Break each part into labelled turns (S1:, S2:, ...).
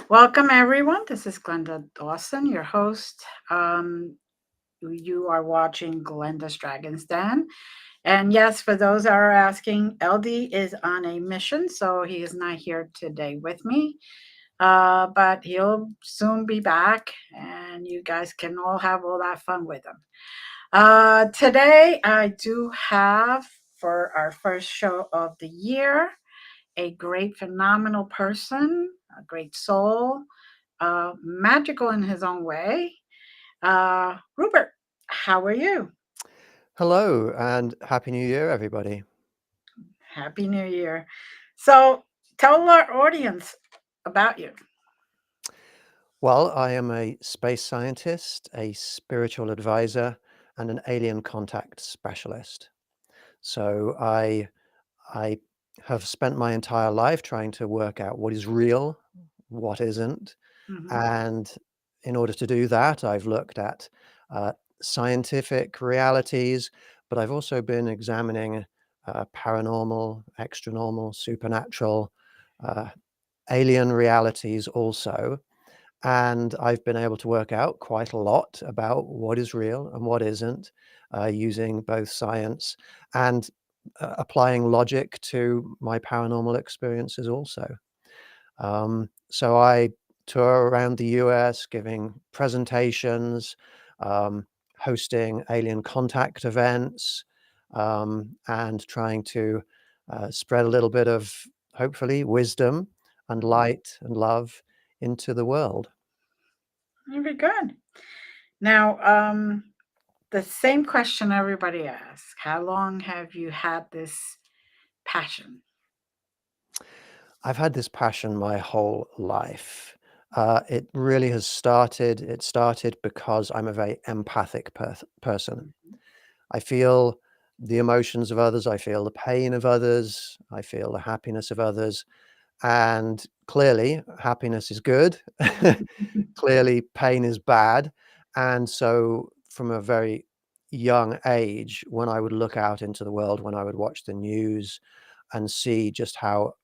S1: Welcome, everyone. This is Glenda Dawson, your host. You are watching Glenda's Dragon's Den. And yes, for those that are asking, LD is on a mission, so he is not here today with me. But he'll soon be back, and you guys can all have all that fun with him. Today, I do have, for our first show of the year, a great, phenomenal person, a great soul, magical in his own way. Rupert, how are you?
S2: Hello and Happy New Year, everybody.
S1: Happy New Year. So tell our audience about you.
S2: Well, I am a space scientist, a spiritual advisor, and an alien contact specialist. So I have spent my entire life trying to work out what is real, what isn't.
S1: Mhm.
S2: And in order to do that, I've looked at scientific realities, but I've also been examining paranormal, extranormal, supernatural, alien realities also. And I've been able to work out quite a lot about what is real and what isn't, using both science and applying logic to my paranormal experiences also. So I tour around the US giving presentations, hosting alien contact events, and trying to spread a little bit of, hopefully, wisdom and light and love into the world.
S1: Very good. Now, the same question everybody asks: how long have you had this passion?
S2: I've had this passion my whole life. It really has started. It started because I'm a very empathic person. I feel the emotions of others. I feel the pain of others. I feel the happiness of others. And clearly, happiness is good. Clearly, pain is bad. And so, from a very young age, when I would look out into the world, when I would watch the news and see just how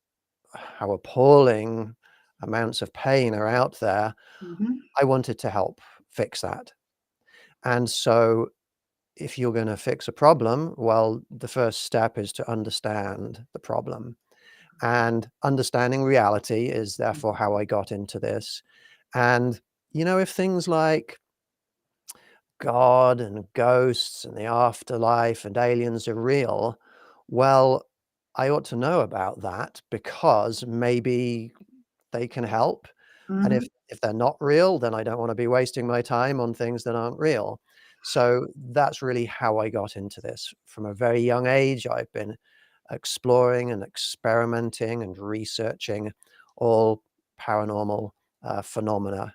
S2: appalling amounts of pain are out there,
S1: Mhm.
S2: I wanted to help fix that. And so if you're going to fix a problem, well, the first step is to understand the problem. And understanding reality is therefore how I got into this. And, if things like God and ghosts and the afterlife and aliens are real, well, I ought to know about that because maybe they can help. And
S1: Mhm.
S2: if they're not real, then I don't want to be wasting my time on things that aren't real. So that's really how I got into this. From a very young age, I've been exploring and experimenting and researching all paranormal phenomena.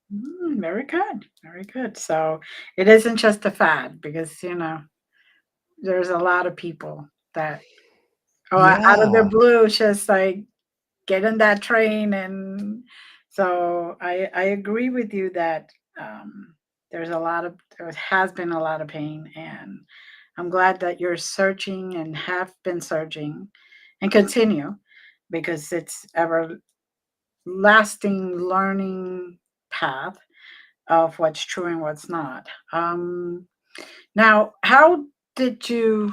S1: Very good. Very good. So it isn't just a fad because, there's a lot of people that are out of the
S2: Yeah.
S1: blue just like get in that train. And so I agree with you that there has been a lot of pain, and I'm glad that you're searching and have been searching and continue, because it's ever lasting learning path of what's true and what's not. Now, how did you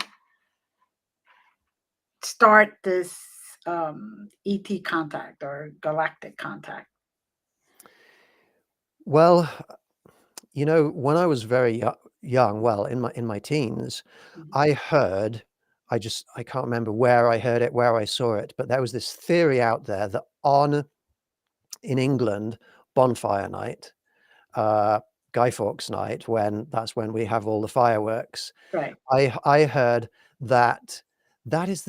S1: start this ET contact or galactic contact?
S2: Well, when I was very young, well, in my teens,
S1: Mhm.
S2: I heard, I can't remember where I heard it, where I saw it, but there was this theory out there that in England, bonfire night, uh, Guy Fawkes night, that's when we have all the fireworks.
S1: Right.
S2: I heard that that's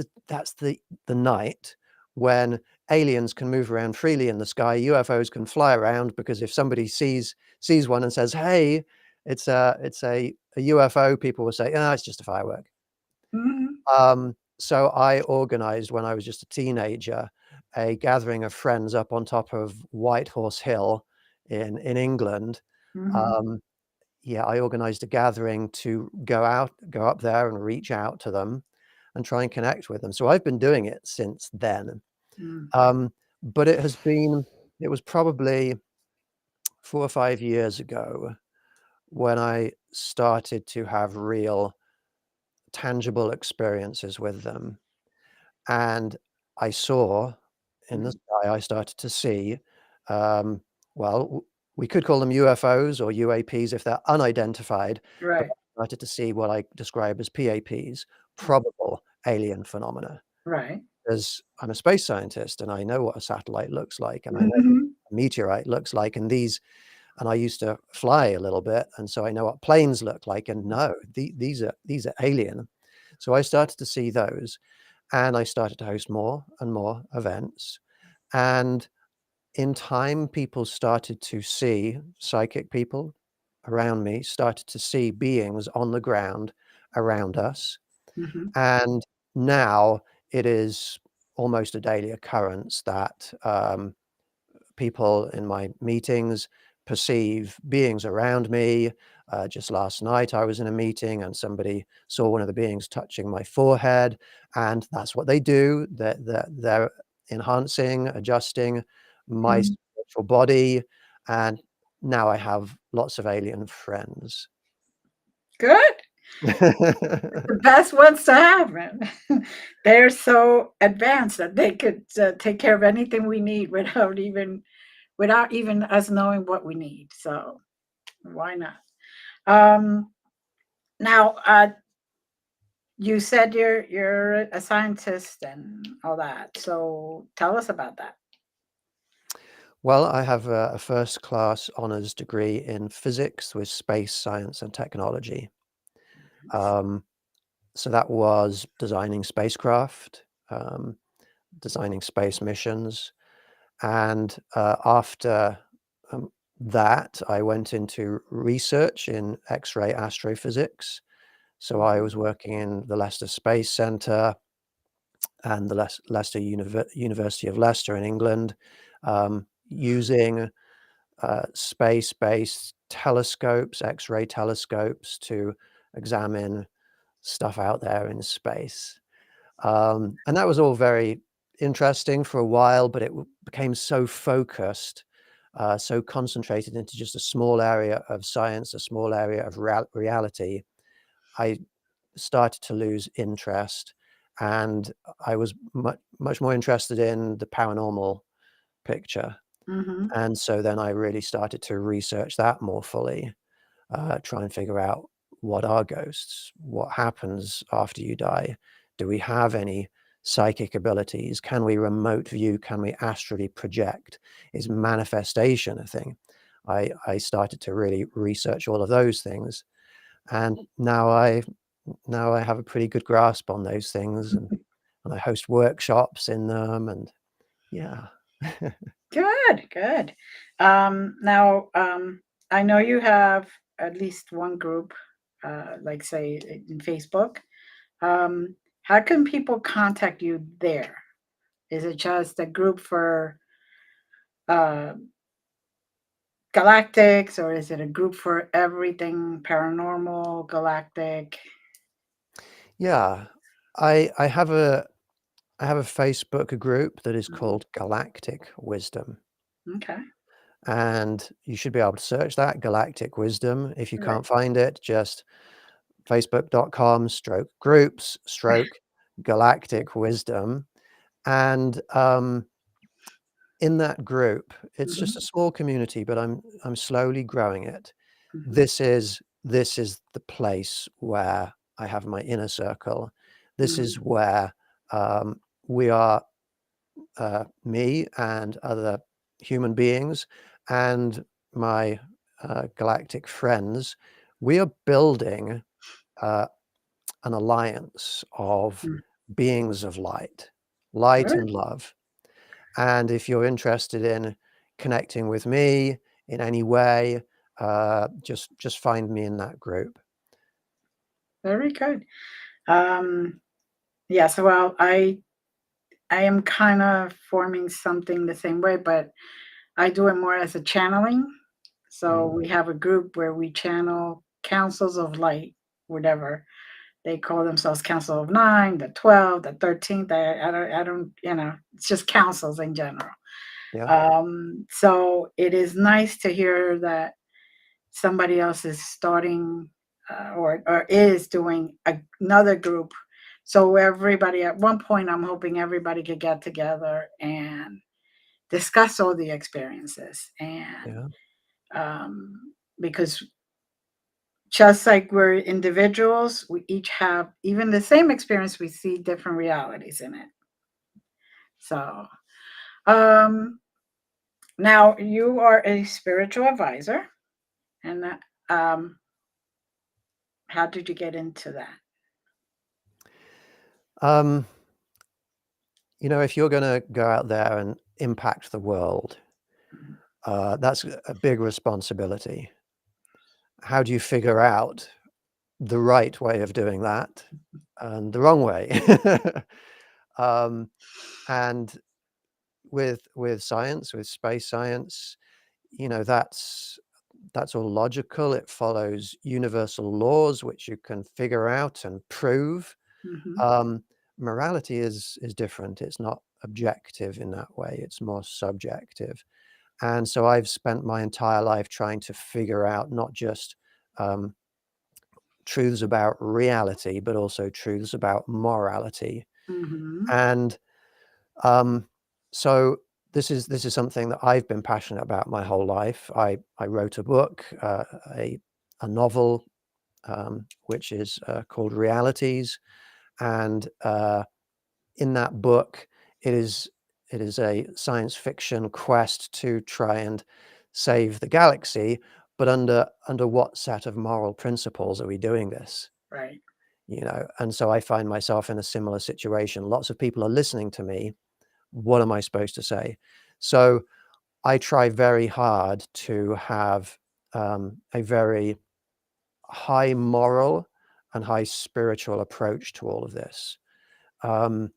S2: the night when aliens can move around freely in the sky. UFOs can fly around because if somebody sees one and says, "Hey, it's a UFO," people will say, "Ah, it's just a firework."
S1: Mhm.
S2: So I organized when I was just a teenager a gathering of friends up on top of Whitehorse Hill in England.
S1: Mhm.
S2: Um, yeah, I organized a gathering to go up there and reach out to them and try and connect with them. So I've been doing it since then.
S1: Mm.
S2: But it was probably 4 or 5 years ago when I started to have real tangible experiences with them. And I saw in the
S1: Mhm.
S2: sky, I started to see, um, well, we could call them UFOs or UAPs if they're unidentified, but
S1: Right.
S2: I started to see what I describe as PAPs,
S1: Mm.
S2: probable alien phenomena.
S1: Right.
S2: Because I'm a space scientist and I know what a satellite looks like and I know what
S1: Mhm.
S2: a meteorite looks like, and I used to fly a little bit, and so I know what planes look like, and no, these are alien. So I started to see those, and I started to host more and more events, and in time, people started to see psychic people around me, started to see beings on the ground around us,
S1: Mhm.
S2: and now it is almost a daily occurrence that, people in my meetings perceive beings around me. Just last night, I was in a meeting and somebody saw one of the beings touching my forehead, and that's what they do. They're enhancing, adjusting my
S1: Mhm.
S2: spiritual body, and now I have lots of alien friends.
S1: Good. The best ones to have, man. They're so advanced that they could take care of anything we need without even us knowing what we need. So why not? Um, now, you said you're a scientist and all that. So tell us about that.
S2: Well, I have a first class honors degree in physics with space science and technology. Um, So that was designing spacecraft, designing space missions, and after that, I went into research in X-ray Astrophysics. So I
S1: Mhm.
S2: was working in the Leicester Space Centre and the Leicester University of Leicester in England, using space-based telescopes, X-ray telescopes, to examine stuff out there in space. And that was all very interesting for a while, but it became so focused, so concentrated into just a small area of science, a small area of reality. I started to lose interest, and I was much more interested in the paranormal picture.
S1: Mhm.
S2: And so then I really started to research that more fully, try and figure out what are ghosts? What happens after you die? Do we have any psychic abilities? Can we remote view? Can we astrally project? Is manifestation a thing? I started to really research all of those things, and now I have a pretty good grasp on those things, and I host workshops in them, and yeah.
S1: Good, good. Now, I know you have at least one group, like say in Facebook. Um, how can people contact you there? Is it just a group for uh, galactics, or is it a group for everything paranormal, galactic?
S2: Yeah, I have a Facebook group that is
S1: Mhm.
S2: called Galactic Wisdom,
S1: Okay,
S2: and you should be able to search that, Galactic Wisdom. If you
S1: right.
S2: can't find it, just facebook.com/groups/Galactic Wisdom. And, in that group, it's just a
S1: Mhm,
S2: small community, but I'm slowly growing it.
S1: mhm,
S2: This is the place where I have my inner circle. This is
S1: mhm,
S2: where, we are me and other human beings and my galactic friends, we are building uh, an alliance of
S1: Mm.
S2: beings of light
S1: Good.
S2: and love. And if you're interested in connecting with me in any way, just find me in that group.
S1: Very good. Yes, well, I am kind of forming something the same way, but I do it more as a channeling. So
S2: Mm,
S1: we have a group where we channel councils of light, whatever. They call themselves Council of Nine, the 12, the 13th. I don't, it's just councils in general.
S2: yeah,
S1: So it is nice to hear that somebody else is starting or is doing another group. So everybody, at one point, I'm hoping everybody could get together and discuss all the experiences. And
S2: yeah.
S1: because just like we're individuals, we each have even the same experience, we see different realities in it. So, um, now you are a spiritual advisor, and um, how did you get into that?
S2: Um, if you're going to go out there and impact the world,
S1: Mhm.
S2: that's a big responsibility. How do you figure out the right way of doing that and the wrong way? um, and with science, with space science, that's all logical. It follows universal laws which you can figure out and prove.
S1: Mhm.
S2: Um, Morality is different. It's not objective in that way. It's more subjective. And so I've spent my entire life trying to figure out not just um, truths about reality, but also truths about morality.
S1: Mhm.
S2: And um, so this is something that I've been passionate about my whole life. I wrote a book, a novel, which is called Realities, and in that book, it is it is a science fiction quest to try and save the galaxy. But under what set of moral principles are we doing this?
S1: Right.
S2: And so I find myself in a similar situation. Lots of people are listening to me. What am I supposed to say? So I try very hard to have a very high moral and high spiritual approach to all of this. Um,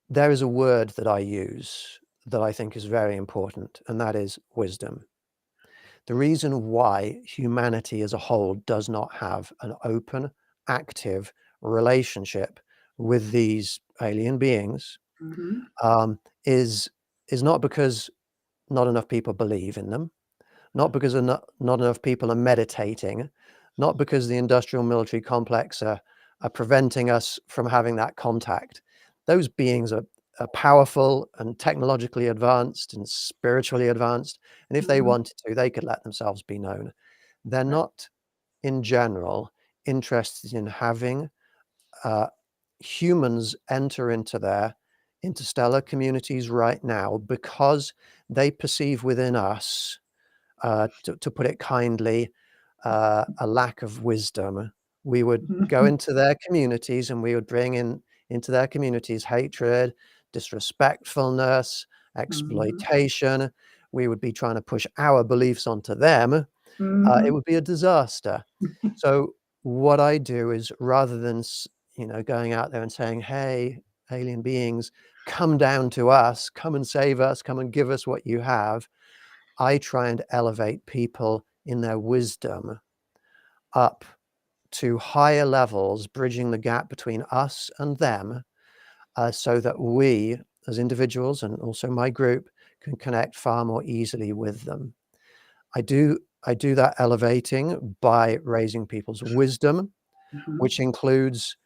S2: there is a word that I use that I think is very important, and that is wisdom. The reason why humanity as a whole does not have an open, active relationship with these alien beings
S1: Mhm.
S2: um, is is not because not enough people believe in them, not because not enough people are meditating, not because the industrial military complex are preventing us from having that contact. Those beings are powerful and technologically advanced and spiritually advanced. And if they
S1: Mhm.
S2: wanted to, they could let themselves be known. They're
S1: Right.
S2: not, in general, interested in having uh, humans enter into their interstellar communities right now because they perceive within us, to put it kindly, a lack of wisdom. We would go
S1: Mhm.
S2: into their communities and we would bring into their communities hatred, disrespectfulness,
S1: Mhm.
S2: exploitation. We would be trying to push our beliefs onto them. It
S1: Mhm.
S2: would be a disaster. So what I do is rather than going out there and saying, "Hey, alien beings, come down to us, come and save us, come and give us what you have," I try and elevate people in their wisdom up to higher levels, bridging the gap between us and them, so that we, as individuals and also my group, can connect far more easily with them. I do that elevating by raising people's wisdom,
S1: Mhm.
S2: which includes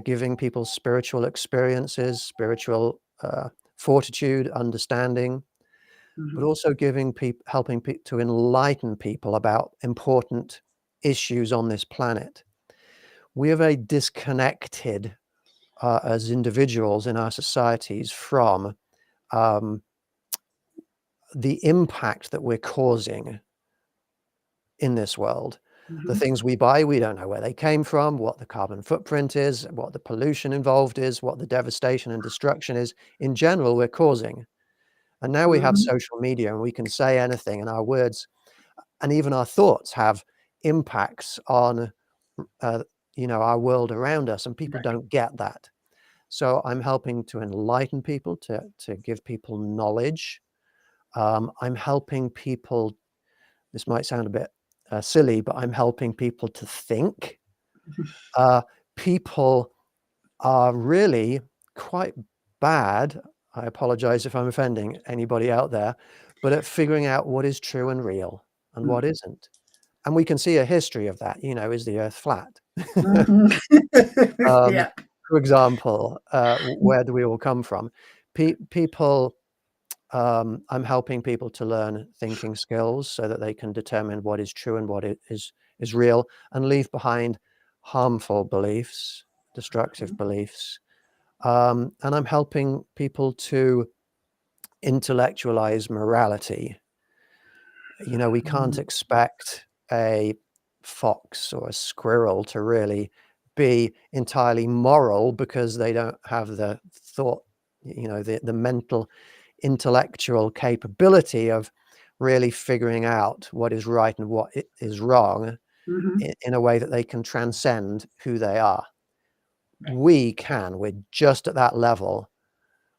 S2: giving people spiritual experiences, spiritual fortitude, understanding, but
S1: Mhm.
S2: also helping to enlighten people about important issues on this planet. We are very disconnected as individuals in our societies from um, the impact that we're causing in this world. The
S1: Mhm.
S2: things we buy, we don't know where they came from, what the carbon footprint is, what the pollution involved is, what the devastation and destruction is. In general, we're causing. And now we have
S1: Mhm.
S2: social media and we can say anything, and our words and even our thoughts have impacts on uh, our world around us, and people
S1: Right.
S2: don't get that. So I'm helping to enlighten people, to give people knowledge. I'm helping people. This might sound a bit silly, but I'm helping people to think. Uh, People are really quite bad. I apologize if I'm offending anybody out there, but at figuring out what is true and real and
S1: Mm.
S2: what isn't. And we can see a history of that. Is the earth flat?
S1: Mhm.
S2: Um,
S1: Yeah.
S2: for example, where do we all come from? People, I'm helping people to learn thinking skills so that they can determine what is true and what is real, and leave behind harmful beliefs, destructive
S1: Mhm.
S2: beliefs. And I'm helping people to intellectualize morality. We can't
S1: Mhm.
S2: expect a fox or a squirrel to really be entirely moral because they don't have the thought, the mental, intellectual capability of really figuring out what is right and what is wrong
S1: Mhm.
S2: in a way that they can transcend who they are.
S1: Right.
S2: We can. We're just at that level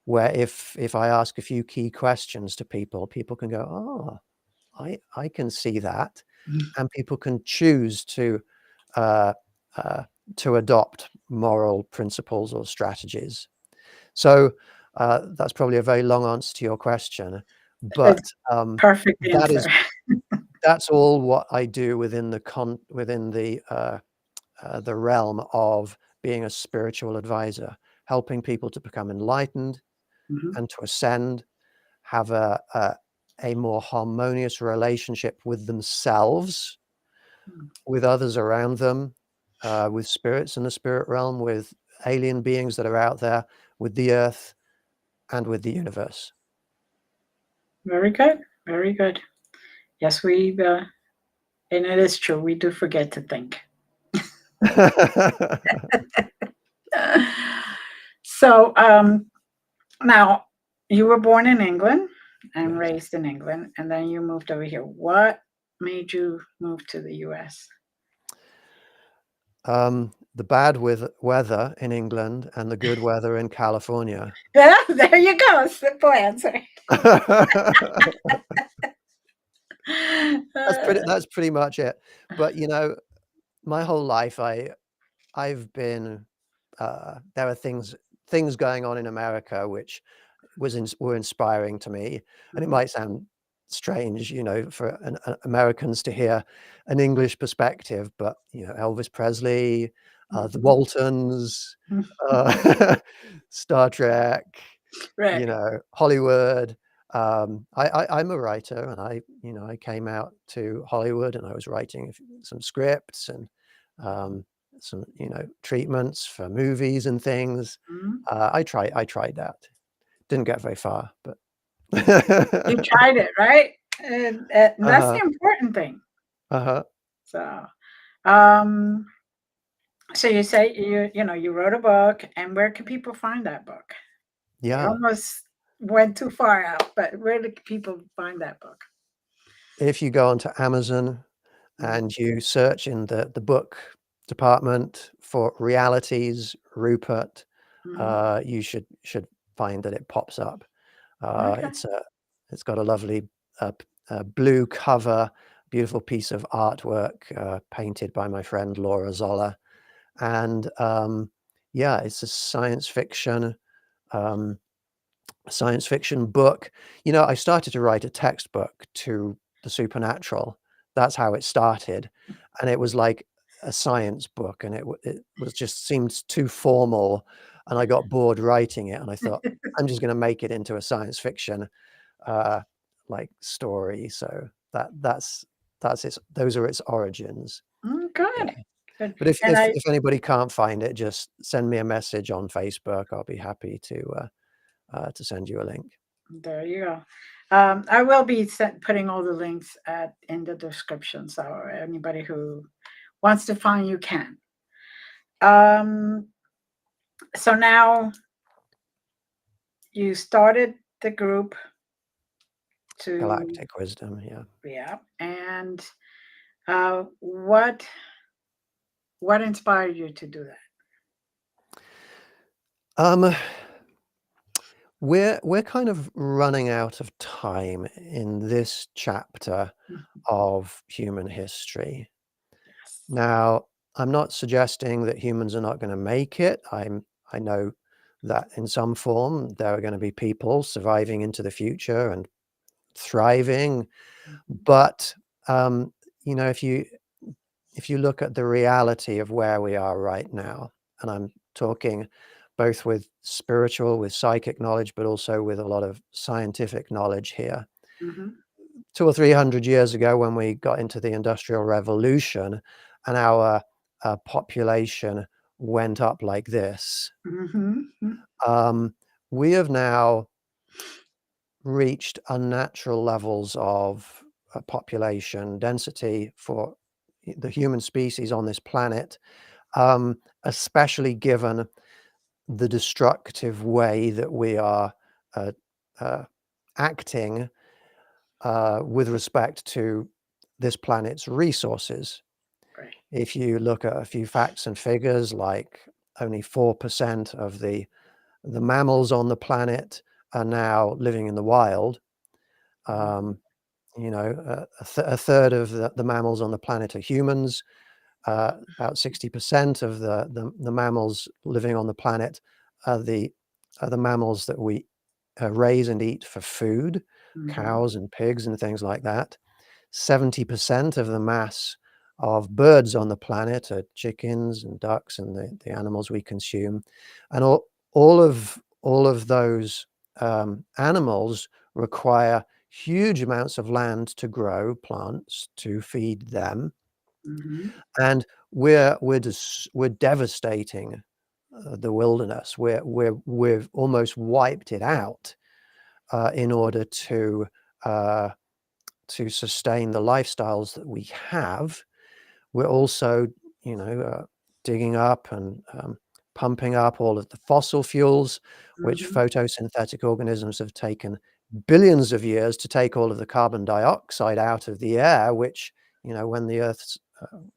S2: where if I ask a few key questions to people, people can go, oh, I can see that,
S1: Mhm.
S2: and people can choose uh, uh, to adopt moral principles or strategies. So that's probably a very long answer to your question, but
S1: It's perfect
S2: that
S1: answer.
S2: is that's all what I do within the realm of being a spiritual advisor, helping people to become enlightened
S1: Mhm.
S2: and to ascend, have a more harmonious relationship with themselves,
S1: Mm.
S2: with others around them, with spirits in the spirit realm, with alien beings that are out there, with the earth, and with the universe.
S1: Very good. Very good. Yes, and it is true. We do forget to think. So, now you were born in England and
S2: Yes.
S1: raised in England, and then you moved over here. What made you move to the US?
S2: The bad weather in England and the good weather in California.
S1: Yeah, there you go. Simple answer.
S2: That's pretty much it. But my whole life I've been there are things going on in America which were inspiring to me, and it
S1: Mhm.
S2: might sound strange, for Americans to hear an English perspective, but Elvis Presley, the
S1: Mhm.
S2: Waltons,
S1: Mhm.
S2: uh, Star Trek,
S1: Right.
S2: Hollywood. I'm a writer, and I came out to Hollywood, and I was writing some scripts and um, some treatments for movies and things.
S1: Mhm.
S2: I tried that. Didn't get very far, but
S1: You tried it, right? And that's the
S2: Uh-huh,
S1: important thing.
S2: uh-huh.
S1: So, um, so you say you wrote a book, and where can people find that book? I
S2: Yeah.
S1: almost went too far out, but where do people find that book?
S2: If you go onto Amazon
S1: Mhm.
S2: and you search in the book department for Realities, Rupert,
S1: Mhm.
S2: you should find that it pops up.
S1: Okay.
S2: It's got a lovely, blue cover, beautiful piece of artwork, painted by my friend Laura Zoller, and, yeah, it's a um science fiction book. I started to write a textbook to the supernatural. That's how it started, and it was like a science book, and it was just seemed too formal, and I got bored writing it, and I thought, "I'm just gonna make it into a science fiction, uh, like, story." So that's its those are its origins. Yeah.
S1: Good. Good.
S2: But if
S1: And
S2: if
S1: I
S2: if anybody can't find it, just send me a message on Facebook. I'll be happy to send you a link.
S1: There you go. I will be putting all the links in the description, so anybody who wants to find you can. Um, so now you started the group to,
S2: Galactic Wisdom, yeah.
S1: yeah, and what inspired you to do that?
S2: We're kind of running out of time in this chapter
S1: Mhm.
S2: of human history.
S1: Yes.
S2: Now, I'm not suggesting that humans are not going to make it. I know that in some form there are going to be people surviving into the future and thriving,
S1: Mhm.
S2: but you know, if you look at the reality of where we are right now, and I'm talking both with spiritual, with psychic knowledge, but also with a lot of scientific knowledge here.
S1: Mhm.
S2: 200 or 300 years ago, when we got into the Industrial Revolution and our population went up like this,
S1: Mhm.
S2: we have now reached unnatural levels of population density for the human species on this planet, especially given the destructive way that we are uh, uh, acting with respect to this planet's resources.
S1: Right.
S2: If you look at a few facts and figures, like only 4% of the mammals on the planet are now living in the wild.
S1: Mhm.
S2: You know, a third of the mammals on the planet are humans. About 60% of the mammals living on the planet are the mammals that we raise and eat for food,
S1: Mhm.
S2: cows and pigs and things like that. 70% of the mass of birds on the planet are chickens and ducks and the animals we consume. And all of those animals require huge amounts of land to grow plants to feed them.
S1: Mhm.
S2: And we're devastating the wilderness. We've almost wiped it out in order uh, to sustain the lifestyles that we have. We're also, you know, digging up and pumping up all of the fossil fuels, which
S1: Mhm.
S2: photosynthetic organisms have taken billions of years to take all of the carbon dioxide out of the air, which, you know, when the Earth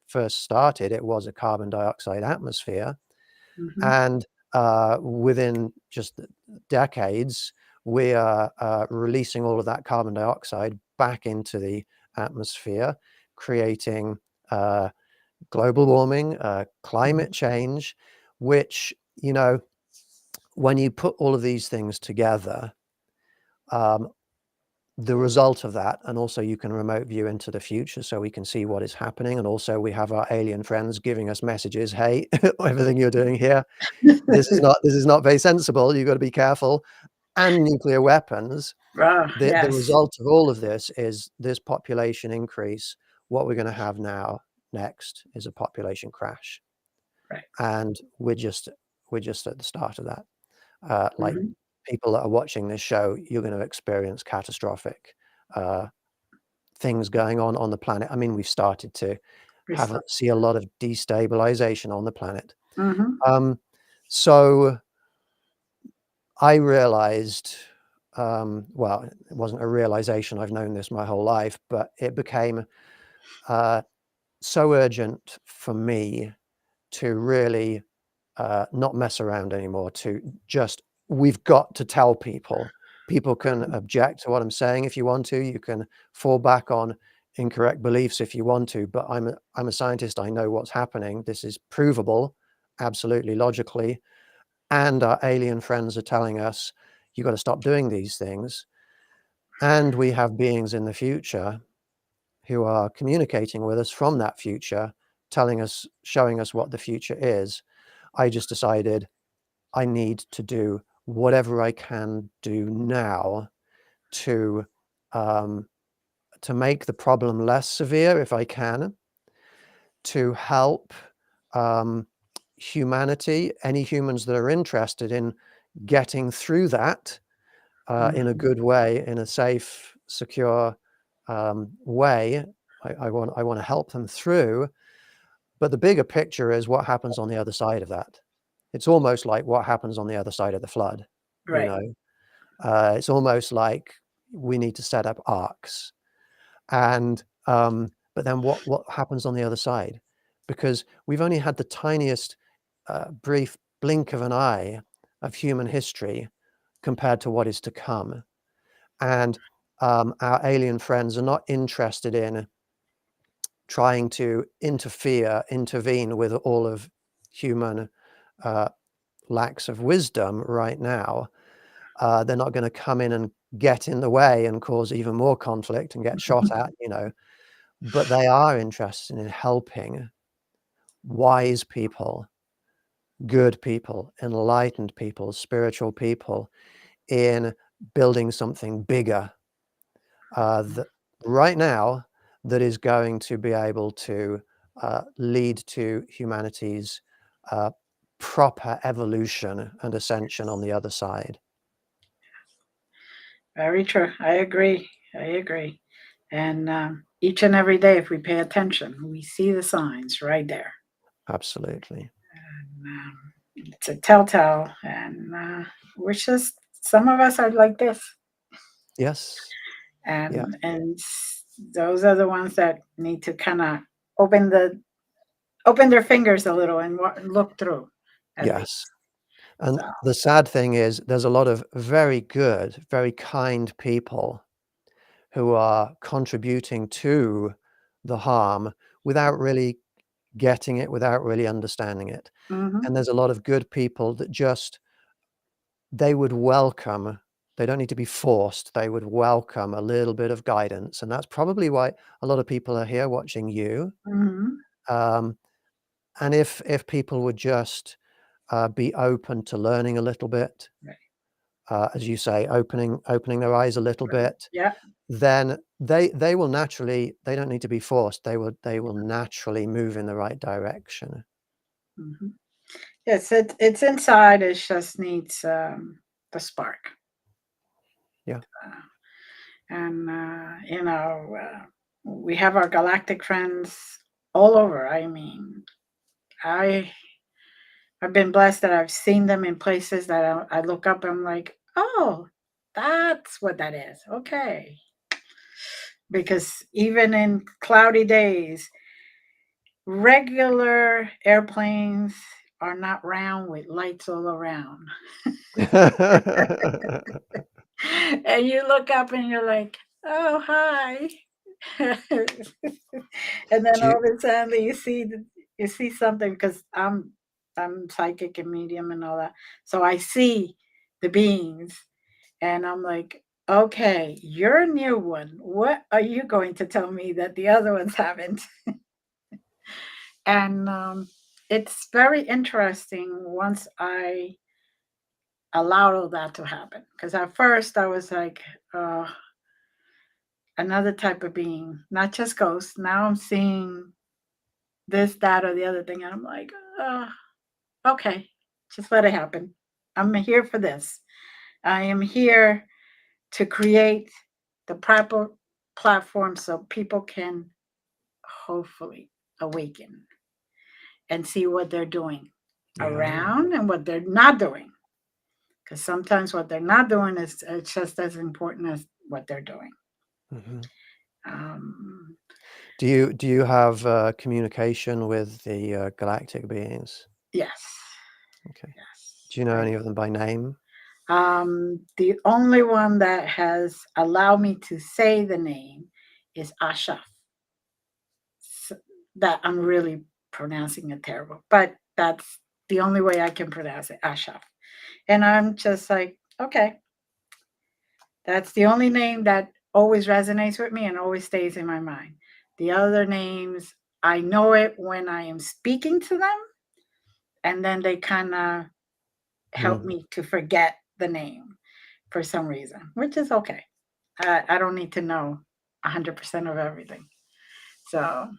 S2: first started, it was a carbon dioxide atmosphere.
S1: Mhm.
S2: And within just decades, we are releasing all of that carbon dioxide back into the atmosphere, creating global warming,
S1: Mhm.
S2: climate change, which, you know, when you put all of these things together, um, the result of that, and also you can remote view into the future so we can see what is happening. And also we have our alien friends giving us messages. Hey, everything you're doing here, this is not very sensible. You've got to be careful. And nuclear weapons.
S1: Ah,
S2: The
S1: yes.
S2: result of all of this is this population increase. What we're going to have next is a population crash.
S1: Right.
S2: And we're just at the start of that. Like,
S1: Mhm.
S2: people that are watching this show, you're going to experience catastrophic uh, things going on the planet. I mean, we've started to
S1: Restart.
S2: see a lot of destabilization on the planet.
S1: Mhm.
S2: So I realized, well, it wasn't a realization. I've known this my whole life, but it became so urgent for me to really not mess around anymore, to just, we've got to tell people. People can object to what I'm saying if you want to. You can fall back on incorrect beliefs if you want to, but I'm a scientist. I know what's happening. This is provable, absolutely logically. And our alien friends are telling us, you got to stop doing these things. And we have beings in the future who are communicating with us from that future, telling us, showing us what the future is. I just decided I need to do whatever I can do now to um, make the problem less severe if I can, to help um, humanity, any humans that are interested in getting through that, in a
S1: Mhm.
S2: good way, in a safe, secure way. I want to help them through. But the bigger picture is what happens on the other side of that. It's almost like what happens on the other side of the flood. You
S1: Right.
S2: know, it's almost like we need to set up arcs, and but then what happens on the other side? Because we've only had the tiniest brief blink of an eye of human history compared to what is to come. And our alien friends are not interested in trying to intervene with all of human uh, lacks of wisdom right now. They're not going to come in and get in the way and cause even more conflict and get shot at, but they are interested in helping wise people, good people, enlightened people, spiritual people in building something bigger that right now that is going to be able to lead to humanity's uh, proper evolution and ascension on the other side.
S1: Very true. I agree. I agree. And each and every day, if we pay attention, we see the signs right there.
S2: Absolutely.
S1: And, it's a telltale. And we're just, some of us are like this.
S2: Yes. Yeah.
S1: And those are the ones that need to kind of open the open their fingers a little and look through at
S2: Yes.
S1: least.
S2: And
S1: So,
S2: the sad thing is there's a lot of very good, very kind people who are contributing to the harm without really getting it, without really understanding it.
S1: mhm,
S2: And there's a lot of good people that just they would welcome, they don't need to be forced, they would welcome a little bit of guidance, and that's probably why a lot of people are here watching you.
S1: mhm,
S2: Um, and if people would just, be open to learning a little bit,
S1: right,
S2: as you say, opening their eyes a little
S1: right.
S2: bit,
S1: Yeah.
S2: then they will naturally they don't need to be forced, they will naturally move in the right direction.
S1: Mhm. Yes, it's inside. It just needs the spark.
S2: Yeah.
S1: Uh, and we have our galactic friends all over. I mean, I I've been blessed that I've seen them in places that I look up. I'm like, oh, that's what that is. Okay, because even in cloudy days, regular airplanes are not round with lights all around. And you look up and you're like, oh, hi. And then
S2: Do you
S1: all of a sudden you see something because I'm psychic and medium and all that. So I see the beings and I'm like, okay, you're a new one. What are you going to tell me that the other ones haven't? And it's very interesting once I allowed all that to happen. Because at first I was like, uh, another type of being, not just ghosts. Now I'm seeing this, that, or the other thing. And I'm like, uh, okay, just let it happen. I'm here for this. I am here to create the proper platform so people can hopefully awaken and see what they're doing
S2: Yeah.
S1: around and what they're not doing. Because sometimes what they're not doing is it's just as important as what they're doing.
S2: Mhm.
S1: Um,
S2: Do you have, communication with the, galactic beings?
S1: yes,
S2: Okay.
S1: yes.
S2: Do you know any of them by name?
S1: The only one that has allowed me to say the name is Asha. That I'm really pronouncing it terrible, but that's the only way I can pronounce it, Asha. And I'm just like, okay, that's the only name that always resonates with me and always stays in my mind. The other names, I know it when I am speaking to them, and then they kind of help
S2: Mm.
S1: me to forget the name for some reason, which is okay. I don't need to know 100% of everything. So,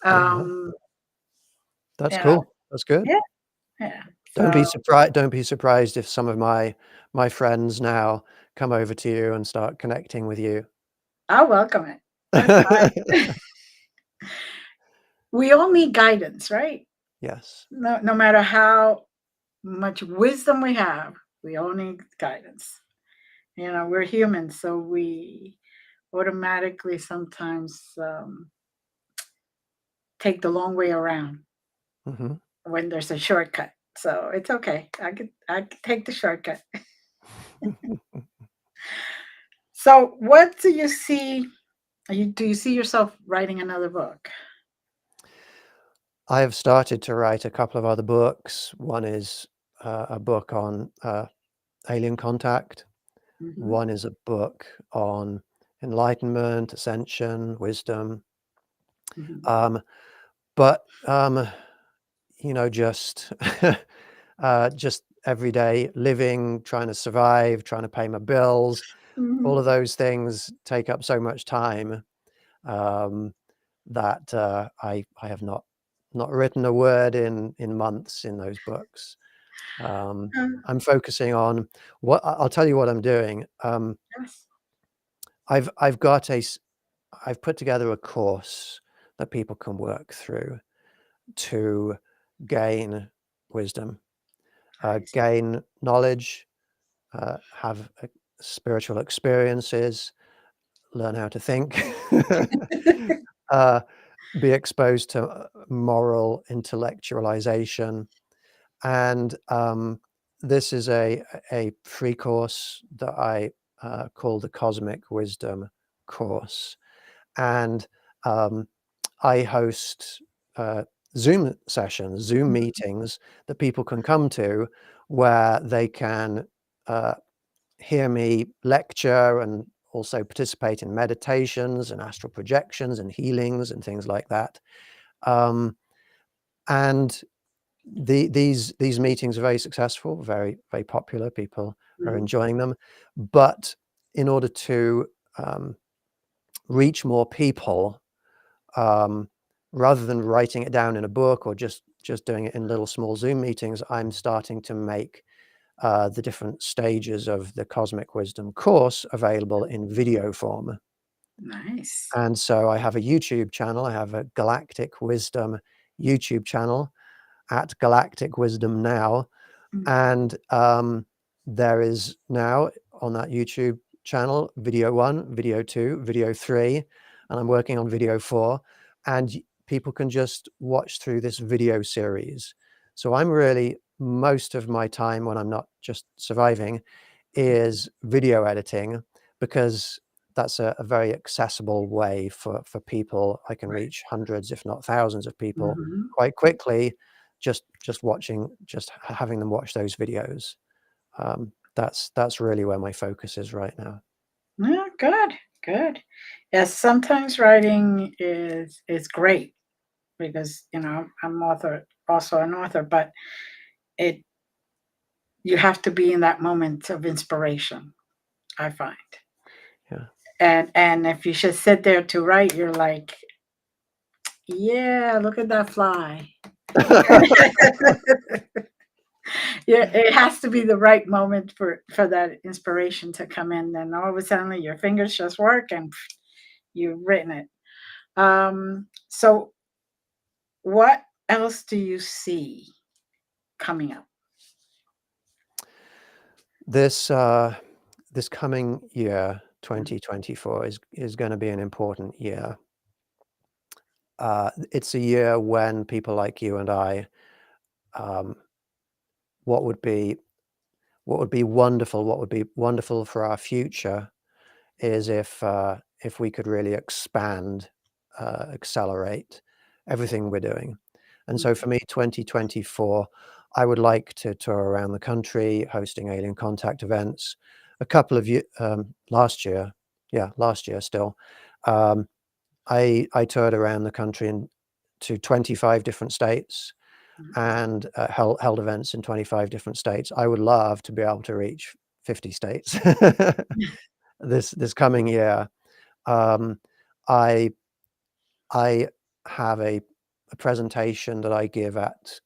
S2: Yeah, no,
S1: um,
S2: that's
S1: you know,
S2: cool. That's good.
S1: yeah, yeah.
S2: Don't be
S1: So,
S2: surprised. Don't be surprised if some of my friends now come over to you and start connecting with you.
S1: I'll welcome it. That's fine. We all need guidance, right?
S2: Yes.
S1: No matter how much wisdom we have, we all need guidance. We're humans, so we automatically sometimes take the long way around
S2: Hmm.
S1: when there's a shortcut. So it's okay. I could take the shortcut. So what do you see? Do you see yourself writing another book?
S2: I have started to write a couple of other books. One is a book on alien contact.
S1: Hmm.
S2: One is a book on enlightenment, ascension, wisdom.
S1: Hmm.
S2: Um, but just just everyday living, trying to survive, trying to pay my bills. All
S1: Hmm.
S2: of those things take up so much time um, that I have not written a word in months in those books. Um, I'm focusing on I'll tell you what I'm doing.
S1: Yes.
S2: I've got I've put together a course that people can work through to gain wisdom,
S1: Nice.
S2: gain knowledge, have spiritual experiences, learn how to think, uh, be exposed to moral intellectualization. And this is a free course that I call the Cosmic Wisdom course. And um, I host uh, Zoom sessions, Zoom meetings that people can come to where they can uh, hear me lecture and also participate in meditations and astral projections and healings and things like that. Um, and these meetings are very successful, very popular. People are
S1: Mhm.
S2: enjoying them. But in order to um, reach more people, um, rather than writing it down in a book or just doing it in little small Zoom meetings, I'm starting to make the different stages of the Cosmic Wisdom course available in video form.
S1: Nice.
S2: And so I have a YouTube channel. I have a Galactic Wisdom YouTube channel at Galactic Wisdom Now.
S1: Mm.
S2: And there is now on that YouTube channel, video 1, video 2, video 3, and I'm working on video 4. And people can just watch through this video series. So I'm really, most of my time when I'm not just surviving is video editing, because that's a very accessible way for people. I can
S1: Right.
S2: reach hundreds, if not thousands of people
S1: Mhm.
S2: quite quickly, just watching, just having them watch those videos. That's really where my focus is right now.
S1: Yeah, good, good. Yes, sometimes writing is great because I'm also an author, but it you have to be in that moment of inspiration, I find.
S2: Yeah.
S1: And if you just sit there to write, you're like, yeah, look at that fly. Yeah, it has to be the right moment for that inspiration to come in. Then all of a sudden, your fingers just work and you've written it. So what else do you see coming up?
S2: This this coming year,
S1: Mhm.
S2: 2024, is going to be an important year. It's a year when people like you and I, um, what would be what would be wonderful for our future is if we could really expand, accelerate everything we're doing. And so for me, 2024, I would like to tour around the country hosting alien contact events. A couple of last year, yeah, last year still, um, I toured around the country to 25 different states
S1: Mhm.
S2: and held events in 25 different states. I would love to be able to reach 50 states this coming year. Um, I I have a presentation that I give at
S1: Mhm.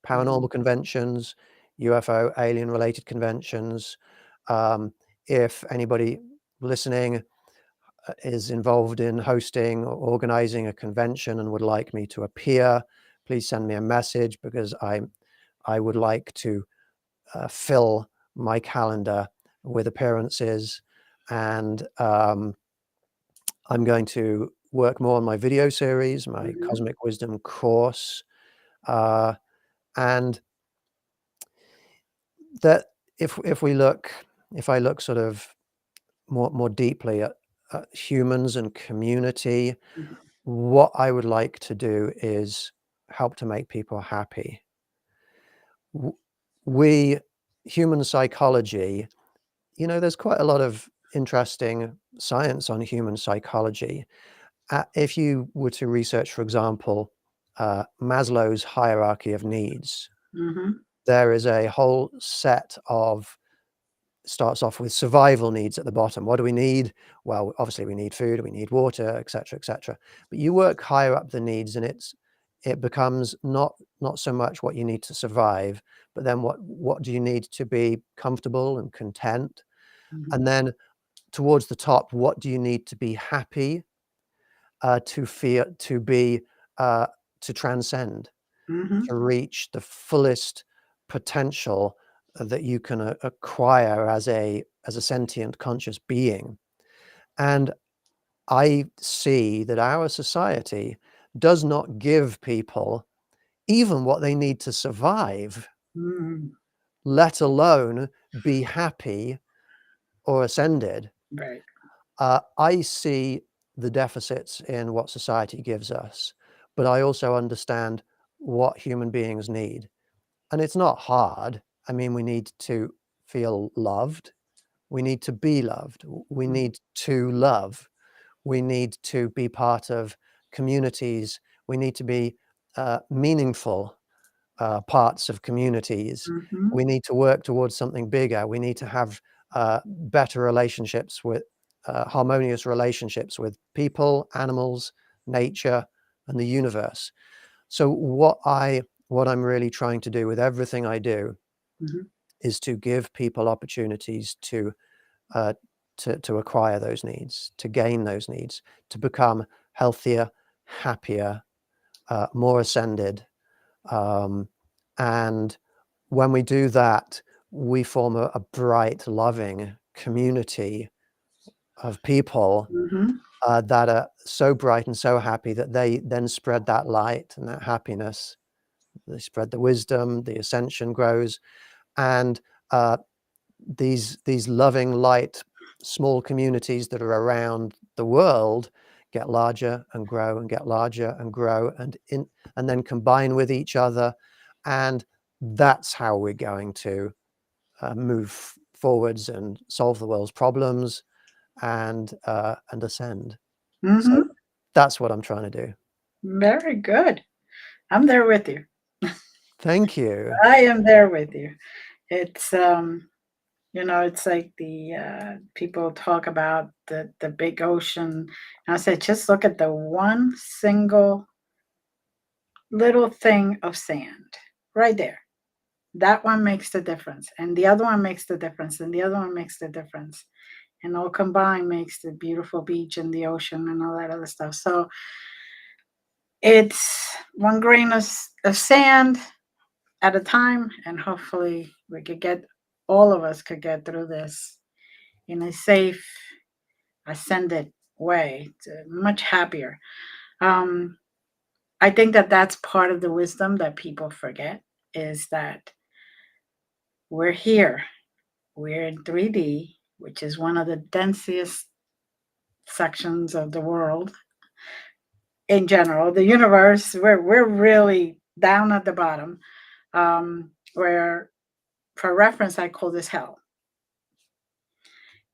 S2: paranormal conventions, UFO alien related conventions, um, if anybody listening is involved in hosting or organizing a convention and would like me to appear, please send me a message, because I would like to fill my calendar with appearances. And I'm going to work more on my video series, my
S1: Mm-hmm.
S2: Cosmic Wisdom course, and that if I look sort of more deeply at humans and community,
S1: Mm-hmm.
S2: what I would like to do is help to make people happy. We, human psychology, there's quite a lot of interesting science on human psychology. If you were to research, for example, Maslow's hierarchy of needs,
S1: Mm-hmm.
S2: there is a whole set of, starts off with survival needs at the bottom. What do we need? Well, obviously we need food, we need water, etc., etc. But you work higher up the needs, and it becomes not so much what you need to survive, but then what do you need to be comfortable and content?
S1: Mm-hmm.
S2: And then towards the top, what do you need to be happy, to feel, to be, to transcend,
S1: Mm-hmm.
S2: to reach the fullest potential that you can acquire as a sentient conscious being. And I see that our society does not give people even what they need to survive,
S1: Mm-hmm.
S2: let alone be happy or ascended.
S1: Right.
S2: I see the deficits in what society gives us, but I also understand what human beings need. And it's not hard. I mean, we need to feel loved. We need to be loved. We
S1: Mm-hmm.
S2: need to love. We need to be part of communities. We need to be meaningful parts of communities.
S1: Mm-hmm.
S2: We need to work towards something bigger. We need to have better relationships with, harmonious relationships with people, animals, nature, and the universe. So what I'm really trying to do with everything I do
S1: Mm-hmm.
S2: is to give people opportunities uh, to acquire those needs, to gain those needs, to become healthier, happier, more ascended. Um, and when we do that, we form a bright, loving community of people
S1: Mm-hmm.
S2: that are so bright and so happy that they then spread that light and that happiness. They spread the wisdom, the ascension grows, and uh, these loving, light, small communities that are around the world get larger and grow and get larger and grow, and then combine with each other, and that's how we're going to move forwards and solve the world's problems and ascend. So
S1: Mm-hmm.
S2: that's what I'm trying to do.
S1: Very good. I'm there with you.
S2: Thank you.
S1: I am there with you. It's it's like the people talk about the big ocean. And I said, just look at the one single little thing of sand right there. That one makes the difference, and the other one makes the difference, and the other one makes the difference, and all combined makes the beautiful beach and the ocean and all that other stuff. So it's one grain of sand at a time, and hopefully we could get, all of us could get through this in a safe, ascended way, much happier. Um, I think that that's part of the wisdom that people forget, is that we're here. We're in 3D, which is one of the densest sections of the world in general. The universe, we're really down at the bottom. Where, for reference, I call this hell.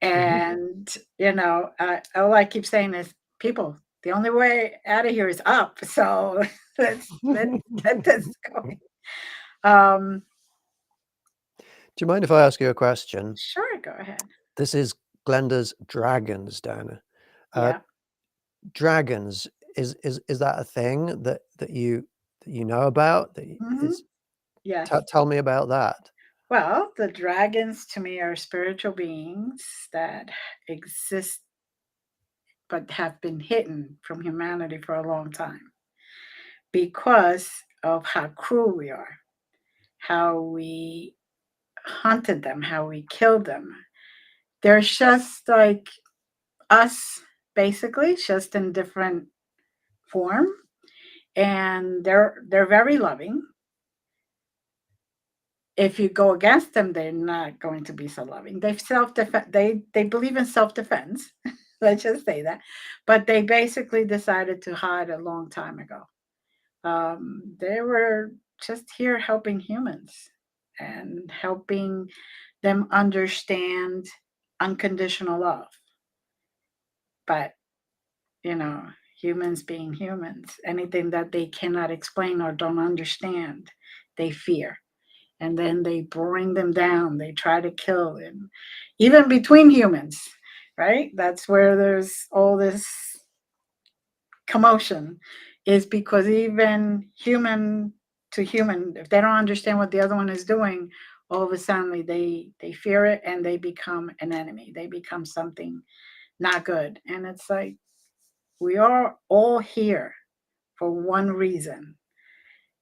S2: Mhm.
S1: And all I keep saying is, people, the only way out of here is up. So let's get this going. Um,
S2: Do you mind if I ask you a question?
S1: sure, go ahead.
S2: This is Glenda's Dragons Den. Uh,
S1: Yeah.
S2: dragons, is that a thing that you know about? That
S1: Hmm.
S2: is,
S1: Yes.
S2: tell me about that.
S1: Well, the dragons to me are spiritual beings that exist but have been hidden from humanity for a long time because of how cruel we are, how we hunted them, how we killed them. They're just like us, basically, just in different form. And they're very loving. If you go against them, they're not going to be so loving. They self defense. They believe in self defense. Let's just say that, but they basically decided to hide a long time ago. They were just here helping humans and helping them understand unconditional love. But you know, humans being humans, anything that they cannot explain or don't understand, they fear, and then they bring them down. They try to kill them, even between humans, right? That's where there's all this commotion, is because even human to human, if they don't understand what the other one is doing, all of a sudden they fear it and they become an enemy. They become something not good. And it's like we are all here for one reason.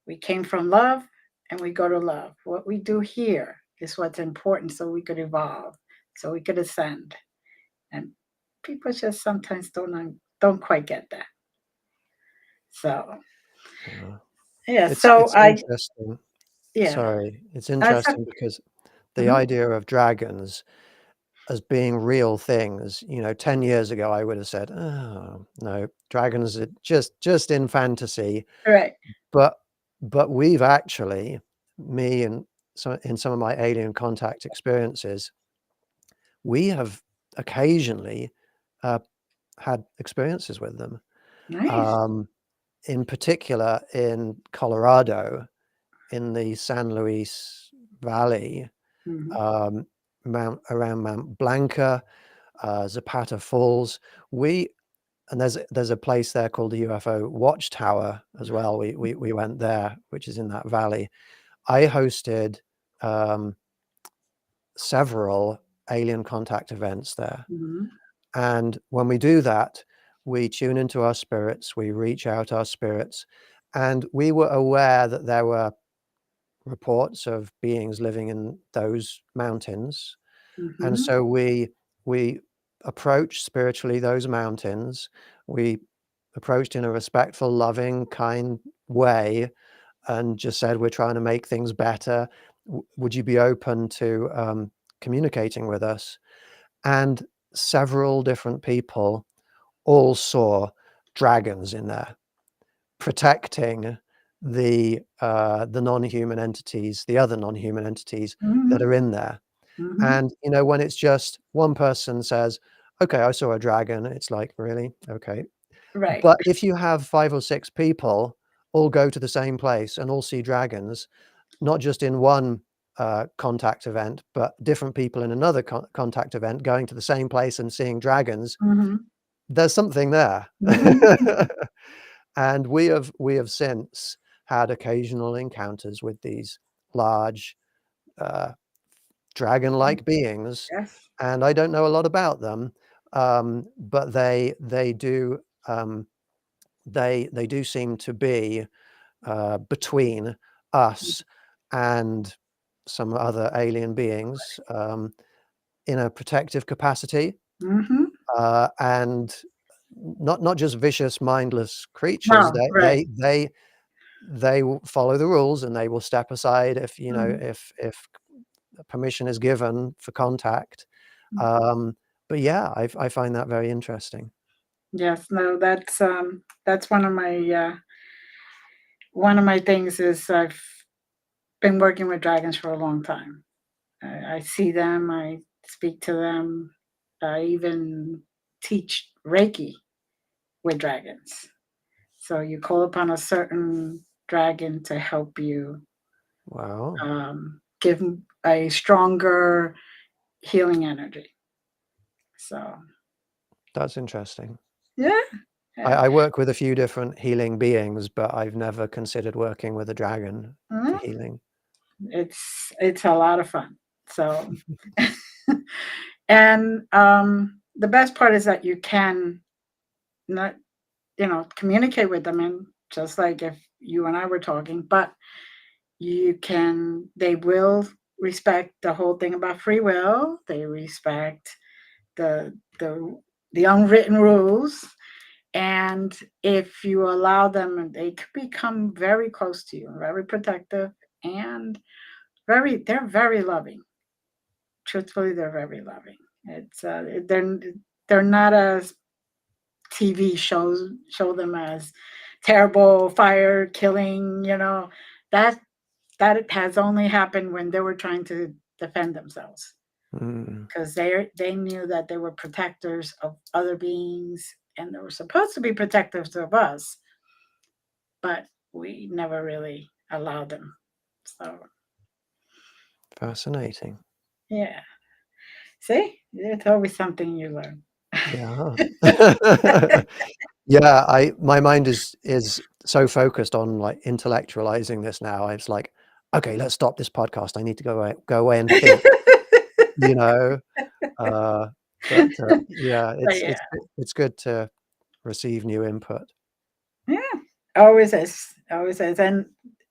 S1: We came from love and we go to love. What we do here is what's important so we could evolve, so we could ascend. And people just sometimes don't quite get that. So
S2: Yeah.
S1: yeah,
S2: It's
S1: so
S2: it's
S1: I
S2: interesting.
S1: yeah,
S2: Sorry, it's
S1: that's a
S2: interesting because the
S1: mhm,
S2: idea of dragons as being real things, 10 years ago, I would have said, "Oh, no, dragons are just in fantasy."
S1: right.
S2: But we've actually, me and some of my alien contact experiences, we have occasionally, uh, had experiences with them.
S1: Nice.
S2: Um, in particular in Colorado, in the San Luis Valley,
S1: Hmm.
S2: um, Mount Blanca, Zapata Falls. We and there's a place there called the UFO Watchtower as well. We went there, which is in that valley. I hosted um, several alien contact events there,
S1: Hmm.
S2: and when we do that, we tune into our spirits. We reach out our spirits, and we were aware that there were reports of beings living in those mountains. And
S1: Hmm.
S2: so we approached spiritually those mountains. We approached in a respectful, loving, kind way and just said, "We're trying to make things better. Would you be open to communicating with us?" And several different people all saw dragons in there protecting the non-human entities, the other non-human entities that
S1: Hmm.
S2: are in there.
S1: Hmm.
S2: And, when it's just one person says, "Okay, I saw a dragon," it's like, "Really? Okay."
S1: Right.
S2: But if you have 5 or 6 people all go to the same place and all see dragons, not just in one, contact event, but different people in another contact event going to the same place and seeing dragons,
S1: Hmm.
S2: there's something there.
S1: Hmm.
S2: And we have since had occasional encounters with these large, uh, dragon-like beings,
S1: Yes.
S2: and I don't know a lot about them, but they do, they do seem to be, between us and some other alien beings, in a protective capacity,
S1: Hmm.
S2: and not just vicious, mindless creatures.
S1: No,
S2: They
S1: right.
S2: they they they will follow the rules, and they will step aside if,
S1: Mhm.
S2: if permission is given for contact. Um, but yeah, I find that very interesting.
S1: Yes, no, that's one of my things is I've been working with dragons for a long time. I see them, I speak to them, I even teach Reiki with dragons. So you call upon a certain dragon to help you
S2: Wow,
S1: give a stronger healing energy. So
S2: that's interesting.
S1: yeah, yeah.
S2: I work with a few different healing beings, but I've never considered working with a dragon for
S1: Mhm.
S2: healing.
S1: It's a lot of fun. So, and the best part is that you can not, communicate with them, and just like if you and I were talking, but they will respect the whole thing about free will. They respect the the the unwritten rules, and if you allow them, they could become very close to you, very protective, and they're very loving. Truthfully, they're very loving. It's they're not as TV show them as terrible, fire killing. That that has only happened when they were trying to defend themselves,
S2: Mm.
S1: because they knew that they were protectors of other beings, and they were supposed to be protectors of us, but we never really allowed them. So
S2: Fascinating.
S1: yeah, see, it's always something you learn.
S2: Yeah. Yeah, my mind is so focused on, like, intellectualizing this now. It's like, "Okay, let's stop this podcast. I need to go away and think," you know? Uh, yeah,
S1: But yeah,
S2: it's good to receive new input.
S1: yeah, always is, and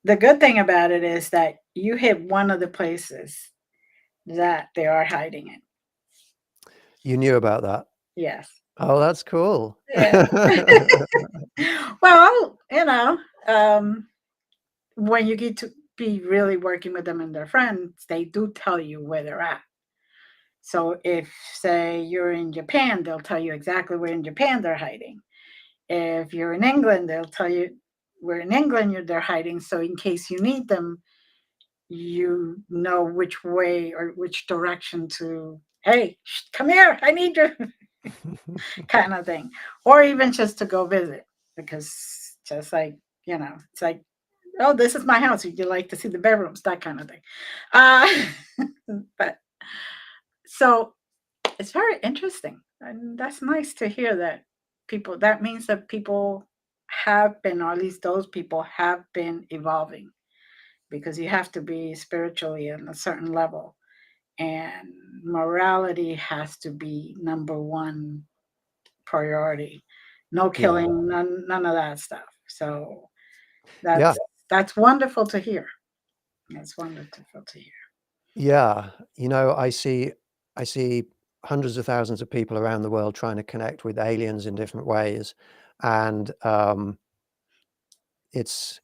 S1: the good thing about it is that you hit one of the places that they are hiding in.
S2: You knew about that?
S1: Yes.
S2: Oh, that's cool.
S1: Yeah. Well, when you get to be really working with them and their friends, they do tell you where they're at. So if, say, you're in Japan, they'll tell you exactly where in Japan they're hiding. If you're in England, they'll tell you where in England they're hiding. So in case you need them, you know which way or which direction to. Hey, come here! I need you, kind of thing, or even just to go visit, because just like it's like, oh, this is my house. Would you like to see the bedrooms? That kind of thing. Uh, but so it's very interesting, and that's nice to hear that people. That means that people have been, or at least those people have been evolving, because you have to be spiritually on a certain level, and morality has to be number one priority. No
S2: Yeah.
S1: killing, none of that stuff. So
S2: Yeah.
S1: that's wonderful to hear. That's wonderful to hear.
S2: Yeah. I see hundreds of thousands of people around the world trying to connect with aliens in different ways, and, it's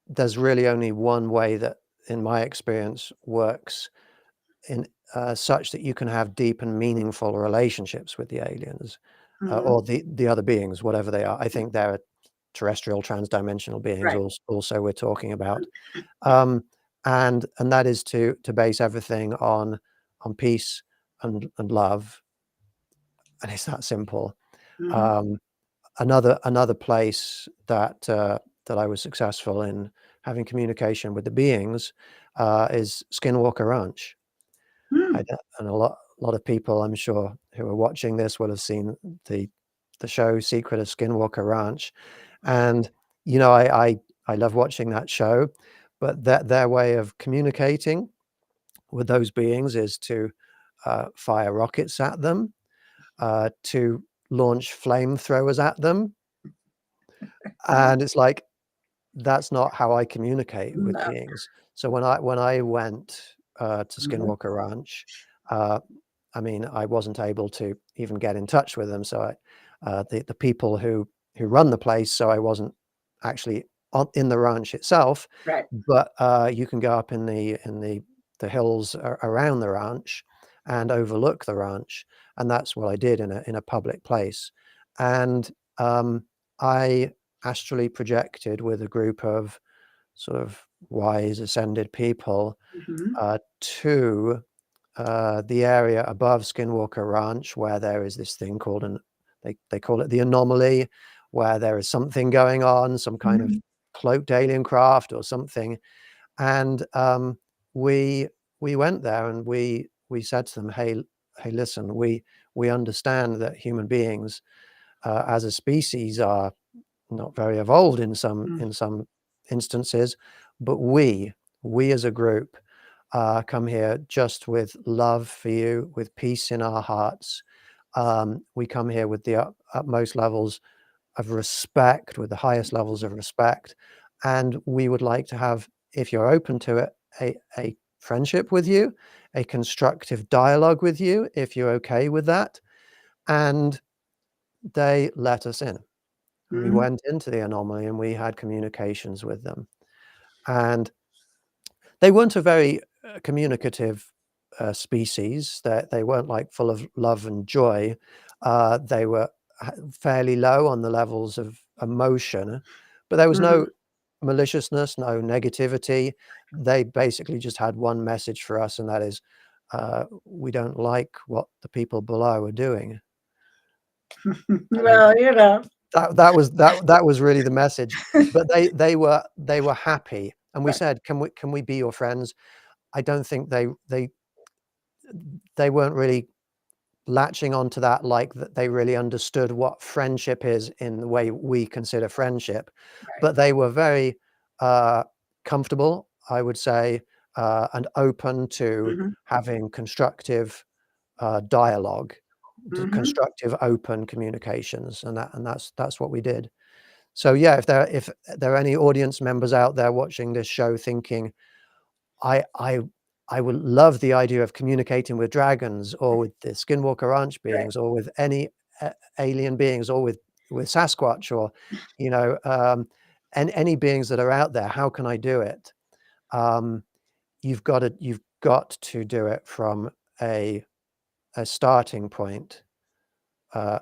S2: there's really only one way that, in my experience, works in such that you can have deep and meaningful relationships with the aliens,
S1: Hmm.
S2: or the other beings, whatever they are. I think they're terrestrial, transdimensional beings.
S1: Right.
S2: Also, we're talking about, um, and that is to base everything on peace and love, and it's that simple.
S1: Hmm.
S2: Um, another place that I was successful in having communication with the beings is Skinwalker Ranch. I
S1: Hmm.
S2: d and a lot of people, I'm sure, who are watching this will have seen the the show Secret of Skinwalker Ranch, and, I love watching that show, but their way of communicating with those beings is to, fire rockets at them, to launch flamethrowers at them, and it's like, that's not how I communicate with
S1: No.
S2: beings. So when I went, to
S1: Hmm.
S2: Skinwalker Ranch, uh, I mean, I wasn't able to even get in touch with them, so the people who run the place, so I wasn't actually in the ranch itself,
S1: Right.
S2: but, you can go up in the hills around the ranch and overlook the ranch, and that's what I did in a public place, and, I astrally projected with a group of sort of wise ascended people,
S1: Hmm.
S2: to the area above Skinwalker Ranch, where there is this thing called they call it the anomaly, where there is something going on, some kind of
S1: Hmm.
S2: cloaked alien craft or something. And we we went there and we said to them, hey, listen, we understand that human beings as a species are not very evolved in some
S1: Hmm.
S2: in some instances, but we We as a group come here just with love for you, with peace in our hearts. We come here with the utmost levels of respect, with the highest levels of respect. And we would like to have, if you're open to it, a friendship with you, a constructive dialogue with you, if you're okay with that. And they let us in. We
S1: Mhm.
S2: went into the anomaly and we had communications with them. And they weren't a very communicative species. They weren't like full of love and joy. They were fairly low on the levels of emotion, but there was no
S1: Mhm.
S2: maliciousness, no negativity. They basically just had one message for us, and that is, we don't like what the people below are doing. And
S1: Well, you know.
S2: that was really the message. But they were happy, and we
S1: Right.
S2: said, can we be your friends? I don't think they weren't really latching onto that, like that they really understood what friendship is in the way we consider friendship.
S1: Right.
S2: But they were very comfortable, I would say, and open to
S1: Mhm.
S2: having constructive dialogue,
S1: Mhm.
S2: constructive, open communications, and that's what we did. So yeah, if there are any audience members out there watching this show thinking, I I I would love the idea of communicating with dragons or with the Skinwalker Ranch
S1: Right.
S2: beings or with any alien beings or with Sasquatch or, you know, and any beings that are out there. How can I do it? Um, you've got to do it from a starting point uh,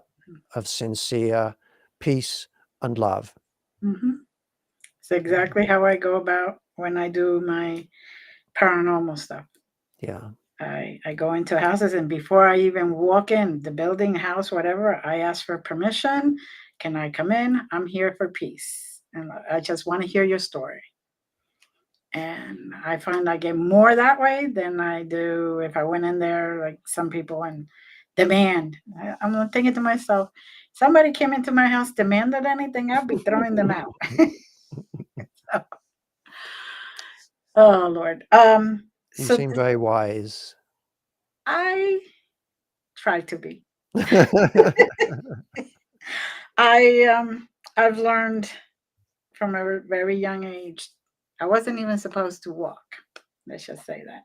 S2: of sincere peace and love.
S1: Mhm. It's exactly how I go about when I do my paranormal stuff.
S2: Yeah.
S1: I go into houses, and before I even walk in the building, house, whatever, I ask for permission. Can I come in? I'm here for peace. And I just want to hear your story. And I find I get more that way than I do if I went in there like some people and demand. I'm thinking to myself, somebody came into my house, demanded anything, I'll be throwing them out. Oh Lord.
S2: You
S1: So
S2: seem very wise.
S1: I try to be. I I've learned from a very young age. I wasn't even supposed to walk. Let's just say that.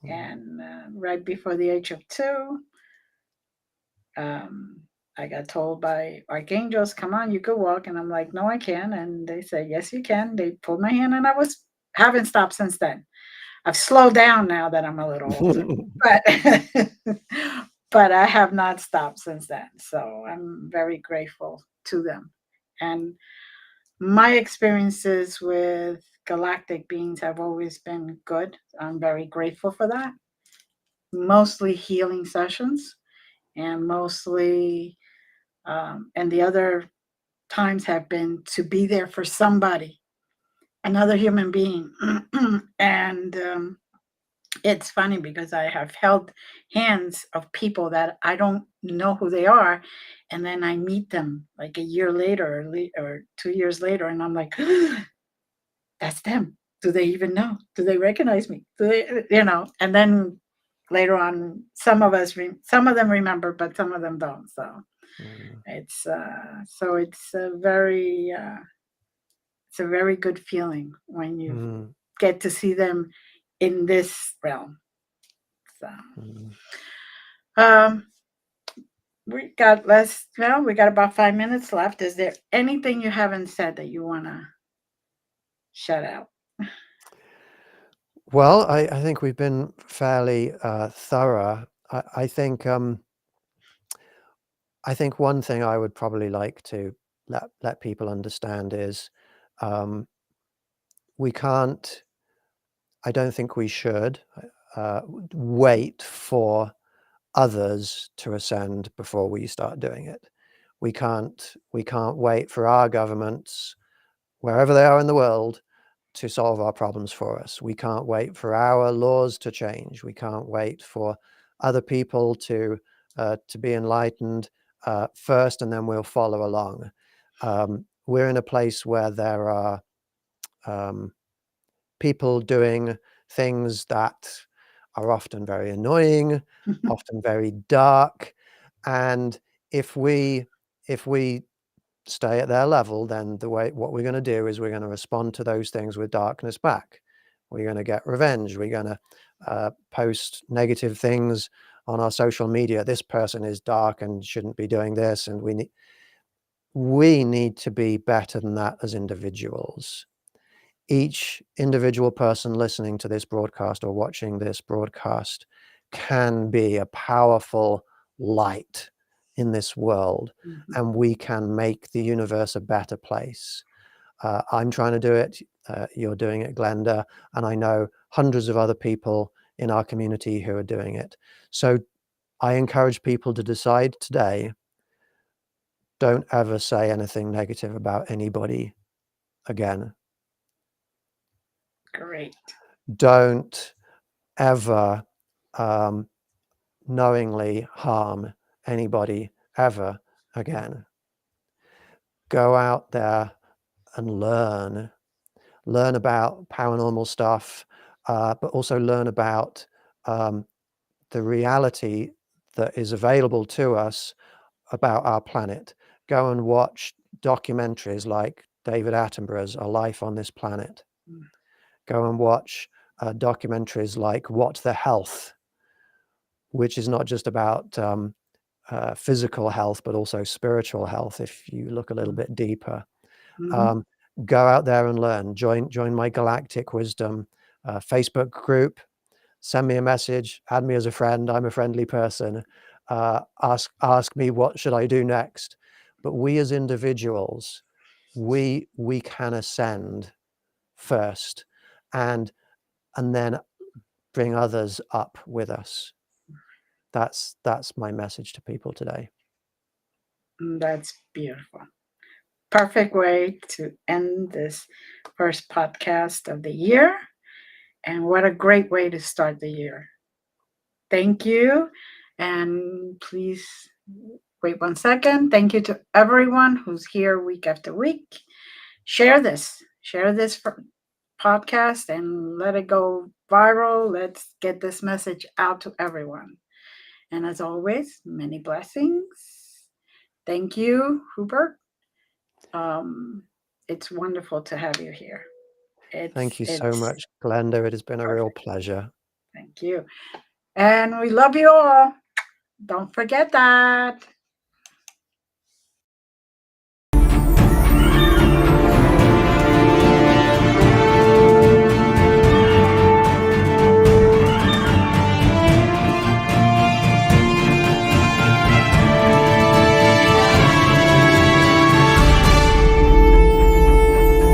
S2: Mm.
S1: And right before the age of 2, um, I got told by archangels, "Come on, you could walk," and I'm like, "No, I can." And they said, "Yes, you can." They pulled my hand, and I was haven't stopped since then. I've slowed down now that I'm a little older, but but I have not stopped since then. So I'm very grateful to them. And my experiences with galactic beings have always been good. I'm very grateful for that. Mostly healing sessions, and mostly, and the other times have been to be there for somebody, another human being. And it's funny because I have held hands of people that I don't know who they are, and then I meet them like a year later or 2 years later, and I'm like, that's them. Do they even know? Do they recognize me? Do they, And then later on, some of them remember, but some of them don't.
S2: Mm.
S1: It's a very good feeling when you
S2: Mm.
S1: get to see them in this realm. So,
S2: Mm.
S1: um, we got about 5 minutes left. Is there anything you haven't said that you want to shut out?
S2: Well, I think we've been fairly thorough. I think one thing I would probably like to let people understand is um, we can't. I don't think we should uh, wait for others to ascend before we start doing it. We can't wait for our governments, wherever they are in the world, to solve our problems for us. We can't wait for our laws to change. We can't wait for other people to be enlightened first, and then we'll follow along. We're in a place where there are um, people doing things that are often very annoying, often very dark, and if we stay at their level, then what we're going to do is we're going to respond to those things with darkness back. We're going to get revenge. We're going to post negative things on our social media. This person is dark and shouldn't be doing this, and we need to be better than that as individuals. Each individual person listening to this broadcast or watching this broadcast can be a powerful light in this world, and we can make the universe a better place. I'm trying to do it. You're doing it, Glenda, and I know hundreds of other people in our community who are doing it. So I encourage people to decide today, don't ever say anything negative about anybody again.
S1: Great.
S2: Don't ever knowingly harm anybody ever again. Go out there and learn about paranormal stuff, but also learn about the reality that is available to us about our planet. Go and watch documentaries like David Attenborough's A Life on This Planet. Go and watch documentaries like What the Health, which is not just about physical health, but also spiritual health, if you look a little bit deeper. Go out there and learn. Join my Galactic Wisdom Facebook group. Send me a message, add me as a friend. I'm a friendly person. Ask me what should I do next. But we as individuals, we can ascend first, and then bring others up with us. That's my message to people today.
S1: That's beautiful. Perfect way to end this first podcast of the year. And what a great way to start the year. Thank you. And please wait 1 second. Thank you to everyone who's here week after week. Share this podcast and let it go viral. Let's get this message out to everyone. And as always, many blessings. Thank you, Rupert. It's wonderful to have you here.
S2: Thank you so much, Glenda. It has been a real pleasure.
S1: Thank you. And we love you all. Don't forget that.